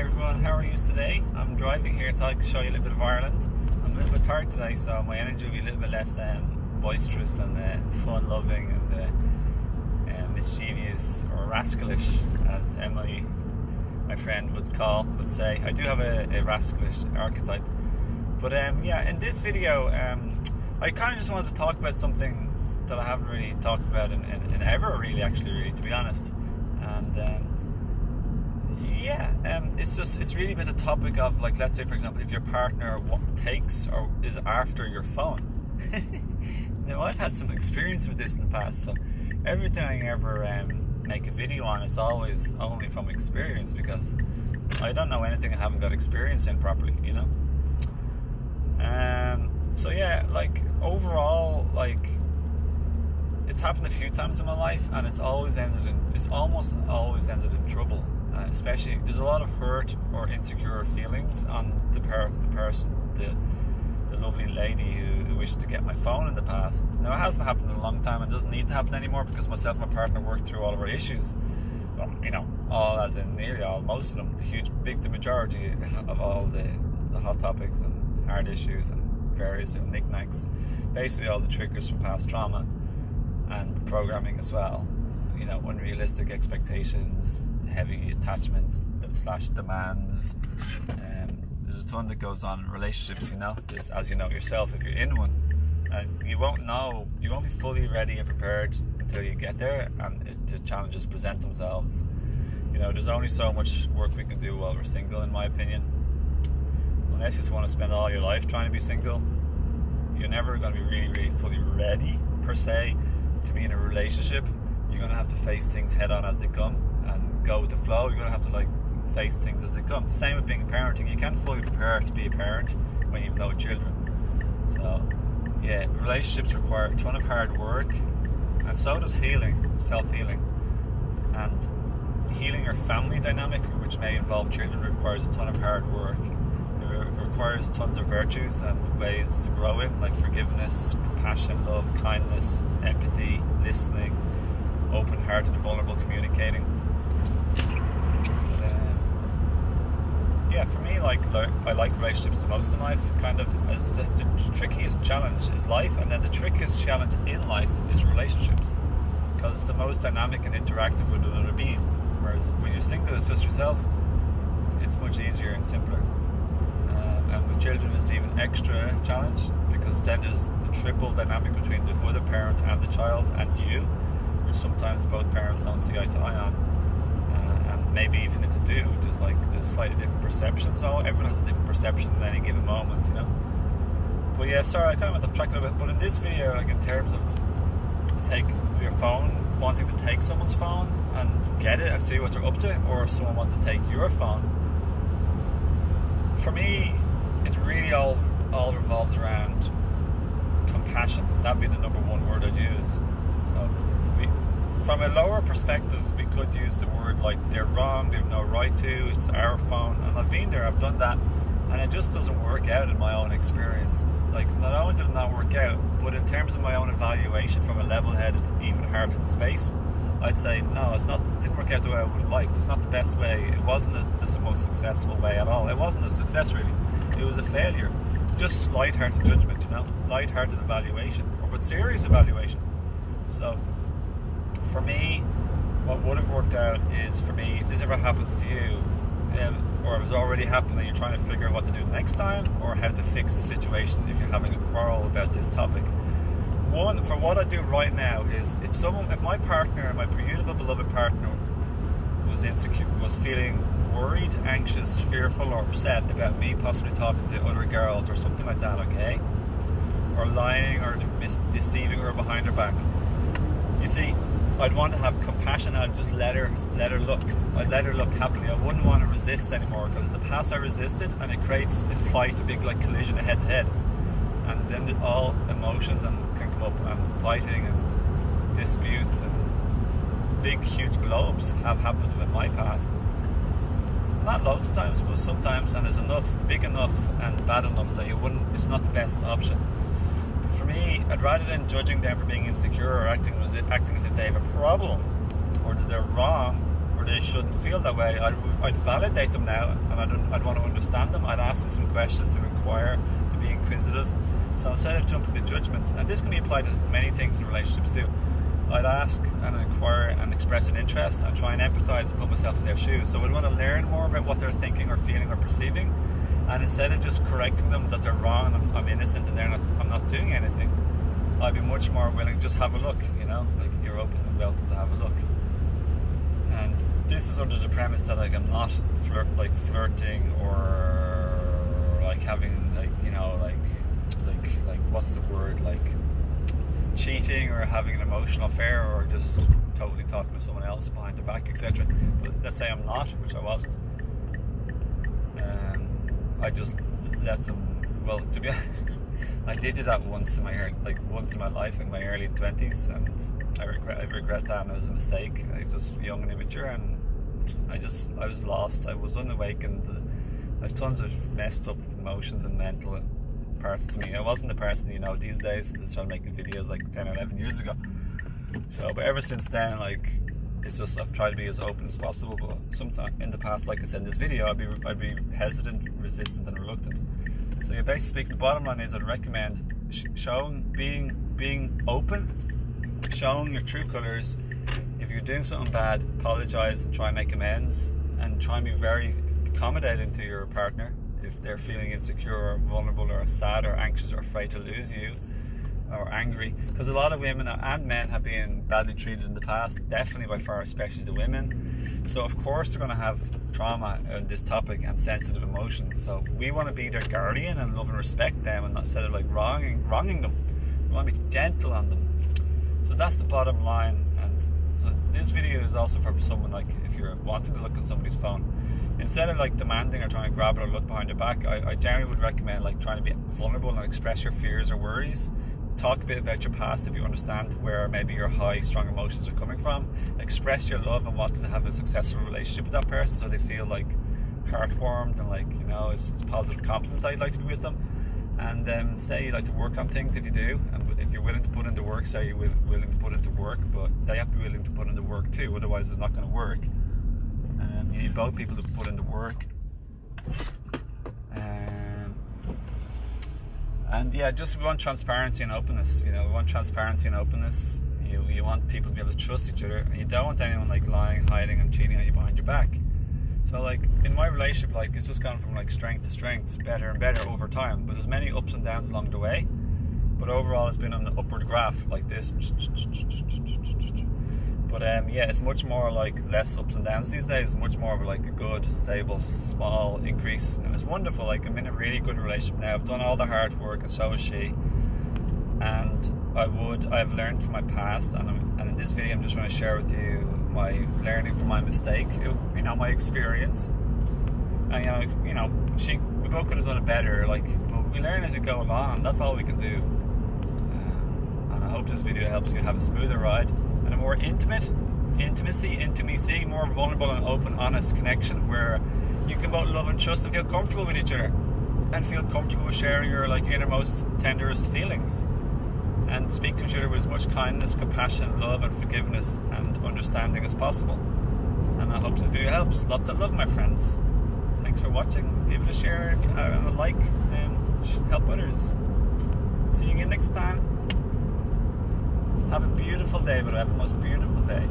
everyone, how are you today? I'm driving here to show you a little bit of Ireland. I'm a little bit tired today, so my energy will be a little bit less boisterous and fun-loving and mischievous or rascalish, as Emily, my friend, would say. I do have a rascalish archetype. But yeah, in this video, I kind of just wanted to talk about something that I haven't really talked about in ever, really, to be honest. And it's really about the topic of, like, let's say, for example, if your partner takes or is after your phone. Now, I've had some experience with this in the past, so everything I ever make a video on, it's always only from experience, because I don't know anything I haven't got experience in properly, you know? So yeah, like, overall, like, it's happened a few times in my life, and it's almost always ended in trouble. Especially, there's a lot of hurt or insecure feelings on the person, the lovely lady who wished to get my phone in the past. Now, it hasn't happened in a long time and doesn't need to happen anymore, because myself and my partner worked through all of our issues. Well, you know, all as in nearly all, most of them, the majority of all the hot topics and hard issues and various knickknacks. Basically, all the triggers from past trauma and programming as well. You know, unrealistic expectations, heavy attachments / demands. There's a ton that goes on in relationships, you know. As you know yourself, if you're in one, and you won't be fully ready and prepared until you get there, and the challenges present themselves. You know, there's only so much work we can do while we're single, in my opinion. Unless you just want to spend all your life trying to be single, you're never going to be really fully ready, per se, to be in a relationship. You're going to have to face things head on as they come and go with the flow. You're going to have to, like, face things as they come. Same with being parenting. You can't fully prepare to be a parent when you've no children. So yeah, relationships require a ton of hard work, and so does healing, self-healing. And healing your family dynamic, which may involve children, requires a ton of hard work. It requires tons of virtues and ways to grow in, like forgiveness, compassion, love, kindness, empathy, listening, open-hearted, vulnerable communicating. Yeah, for me, like, I like relationships the most in life. Kind of as the trickiest challenge is life, and then the trickiest challenge in life is relationships, because it's the most dynamic and interactive with another being. Whereas when you're single, it's just yourself. It's much easier and simpler. And with children, it's even extra challenge, because then there's the triple dynamic between the other parent and the child and you, which sometimes both parents don't see eye to eye on. And maybe even if they do, there's a slightly different perception. So everyone has a different perception at any given moment, you know. But yeah, sorry, I kind of went off track a little bit. But in this video, like, in terms of take your phone, wanting to take someone's phone and get it and see what they're up to, or someone wants to take your phone, for me, it's really all revolves around compassion. That'd be the number one word I'd use. So, from a lower perspective, we could use the word like, they're wrong, they've no right to, it's our phone. And I've been there, I've done that, and it just doesn't work out in my own experience. Like, not only did it not work out, but in terms of my own evaluation from a level-headed, even-hearted space, I'd say, no, it didn't work out the way I would have liked. It's not the best way. It wasn't the most successful way at all. It wasn't a success, really. It was a failure. Just light-hearted judgment, you know? Light-hearted evaluation, but serious evaluation. So, for me, what would have worked out is, for me, if this ever happens to you, or if it's already happened and you're trying to figure out what to do next time, or how to fix the situation if you're having a quarrel about this topic. One, for what I do right now is, if my partner, my beautiful beloved partner, was insecure, was feeling worried, anxious, fearful, or upset about me possibly talking to other girls or something like that, okay? Or lying or deceiving her behind her back. You see, I'd want to have compassion. I'd just let her look. I'd let her look happily. I wouldn't want to resist anymore, because in the past I resisted, and it creates a fight, a big, like, collision, head to head, and then all emotions can come up, and fighting and disputes and big, huge blow-ups have happened in my past. Not loads of times, but sometimes, and there's enough, big enough and bad enough that it's not the best option. For me, I'd rather than judging them for being insecure or acting as if they have a problem, or that they're wrong, or they shouldn't feel that way, I'd validate them now, and I'd want to understand them. I'd ask them some questions to inquire, to be inquisitive. So instead of jumping to judgment, and this can be applied to many things in relationships too, I'd ask and inquire and express an interest and try and empathise and put myself in their shoes. So I'd want to learn more about what they're thinking or feeling or perceiving, and instead of just correcting them that they're wrong and I'm innocent and I'm not doing anything, I'd be much more willing to just have a look, you know, like you're open and welcome to have a look. And this is under the premise that like I'm not flirting or like having like, you know, like what's the word, like cheating or having an emotional affair or just totally talking to someone else behind the back, etc. But let's say I'm not, which I wasn't. I just let them. Well, to be honest, I did do that once in my life in my early 20s, and I regret that, and it was a mistake. I was just young and immature, and I was lost. I was unawakened. I had tons of messed up emotions and mental parts to me. I wasn't the person, you know, these days, since I started making videos like 10 or 11 years ago. So, but ever since then, like, it's just I've tried to be as open as possible. But sometimes in the past, like I said in this video, I'd be hesitant, resistant, and reluctant. So, yeah, basically speaking, the bottom line is I'd recommend being open, showing your true colours. If you're doing something bad, apologise and try and make amends, and try and be very accommodating to your partner if they're feeling insecure or vulnerable or sad or anxious or afraid to lose you or angry, because a lot of women and men have been badly treated in the past, definitely by far, especially the women. So of course they're going to have trauma on this topic and sensitive emotions. So we want to be their guardian and love and respect them, and not instead of like wronging them, we want to be gentle on them. So that's the bottom line. And so this video is also for someone like if you're wanting to look at somebody's phone, instead of like demanding or trying to grab it or look behind your back, I generally would recommend like trying to be vulnerable and express your fears or worries. Talk a bit about your past if you understand where maybe your high, strong emotions are coming from. Express your love and wanting to have a successful relationship with that person, so they feel like heartwarmed and like, you know, it's positive compliment that you'd like to be with them. And say you like to work on things if you do, and if you're willing to put in the work, say you're willing to put into work, but they have to be willing to put in the work too, otherwise it's not going to work. You need both people to put in the work. And yeah, just we want transparency and openness. You know, we want transparency and openness. You want people to be able to trust each other, and you don't want anyone like lying, hiding, and cheating on you behind your back. So like in my relationship, like it's just gone from like strength to strength, better and better over time. But there's many ups and downs along the way. But overall, it's been on an upward graph like this. But yeah, it's much more like less ups and downs these days. Much more of like a good, stable, small increase, and it's wonderful. Like I'm in a really good relationship now. I've done all the hard work, and so has she. And I've learned from my past, and in this video, I'm just going to share with you my learning from my mistake. You know, my experience. And we both could have done it better. Like, but we learn as we go along. That's all we can do. And I hope this video helps you have a smoother ride. And a more intimacy, more vulnerable and open, honest connection where you can both love and trust and feel comfortable with each other, and feel comfortable with sharing your like innermost, tenderest feelings, and speak to each other with as much kindness, compassion, love, and forgiveness and understanding as possible. And I hope this video helps. Lots of love, my friends. Thanks for watching. Give it a share and a like, and help others. See you again next time. Have a beautiful day, but have the most beautiful day.